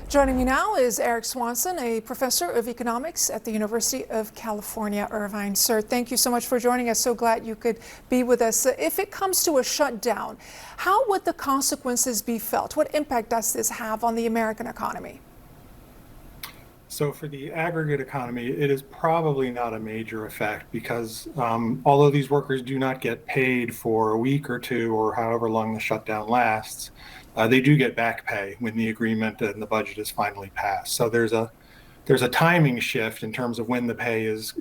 Joining me now is Eric Swanson, a professor of economics at the University of California, Irvine. Sir, thank you so much for joining us. So glad you could be with us. If it comes to a shutdown, how would the consequences be felt? What impact does this have on the American economy? So for the aggregate economy, it is probably not a major effect because although these workers do not get paid for a week or two or however long the shutdown lasts, they do get back pay when the agreement and the budget is finally passed. So there's a timing shift in terms of when the pay is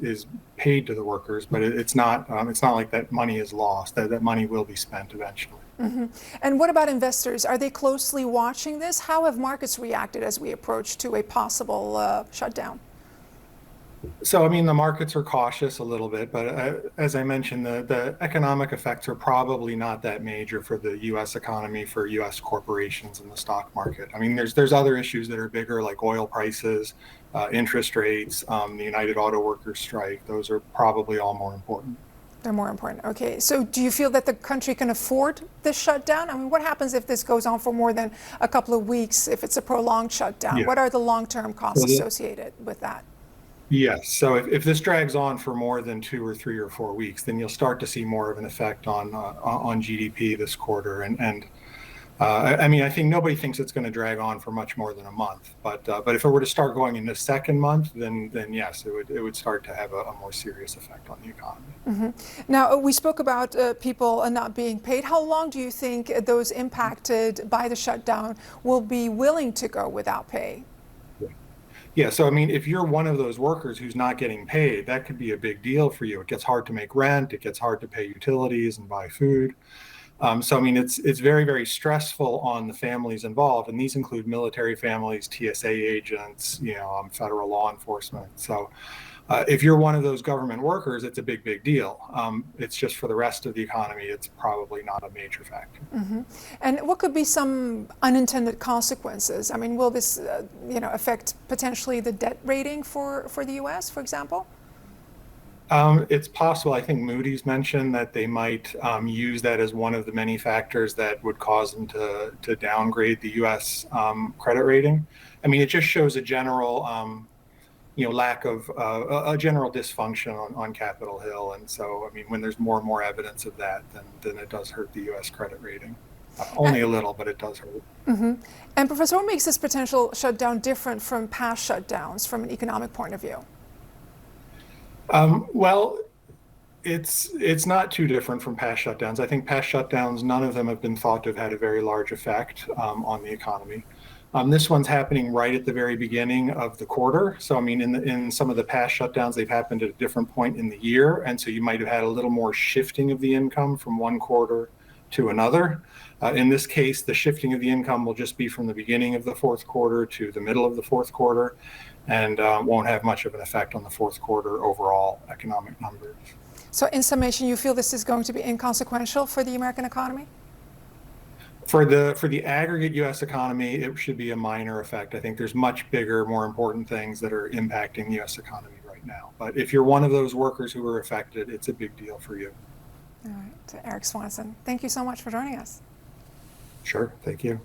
paid to the workers, but it's not like that money is lost. That money will be spent eventually. And what about investors? Are they closely watching this? How have markets reacted as we approach to a possible shutdown? So, I mean, the markets are cautious a little bit, but as I mentioned, the economic effects are probably not that major for the U.S. economy, for U.S. corporations and the stock market. I mean, there's other issues that are bigger, like oil prices, interest rates, the United Auto Workers strike. Those are probably all more important. They're more important. Okay, so do you feel that the country can afford this shutdown? I mean, what happens if this goes on for more than a couple of weeks, if it's a prolonged shutdown? Yeah. What are the long-term costs So associated with that? Yes. So if this drags on for more than 2 or 3 or 4 weeks, then you'll start to see more of an effect on GDP this quarter. I mean, I think nobody thinks it's going to drag on for much more than a month. But if it were to start going in the second month, then yes, it would start to have a more serious effect on the economy. Now, we spoke about people not being paid. How long do you think those impacted by the shutdown will be willing to go without pay? Yeah, so I mean, if you're one of those workers who's not getting paid, that could be a big deal for you. It gets hard to make rent, it gets hard to pay utilities and buy food. So I mean, it's very, very stressful on the families involved, and these include military families, TSA agents, federal law enforcement. So if you're one of those government workers, it's a big, big deal. It's just for the rest of the economy, it's probably not a major factor. And what could be some unintended consequences? I mean, will this, affect potentially the debt rating for the U.S., for example? It's possible. I think Moody's mentioned that they might use that as one of the many factors that would cause them to downgrade the U.S. Credit rating. I mean, it just shows a general, lack of a general dysfunction on Capitol Hill. And so, I mean, when there's more and more evidence of that, then it does hurt the U.S. credit rating. Only a little, but it does hurt. And Professor, what makes this potential shutdown different from past shutdowns from an economic point of view? Well, it's not too different from past shutdowns. I think past shutdowns, none of them have been thought to have had a very large effect on the economy. This one's happening right at the very beginning of the quarter. So I mean, in some of the past shutdowns, they've happened at a different point in the year, and so you might have had a little more shifting of the income from one quarter to another. In this case, the shifting of the income will just be from the beginning of the fourth quarter to the middle of the fourth quarter, and won't have much of an effect on the fourth quarter overall economic numbers. So in summation, you feel this is going to be inconsequential for the American economy? For the aggregate U.S. economy, it should be a minor effect. I think there's much bigger, more important things that are impacting the U.S. economy right now. But if you're one of those workers who are affected, it's a big deal for you. All right, Eric Swanson, thank you so much for joining us. Sure, thank you.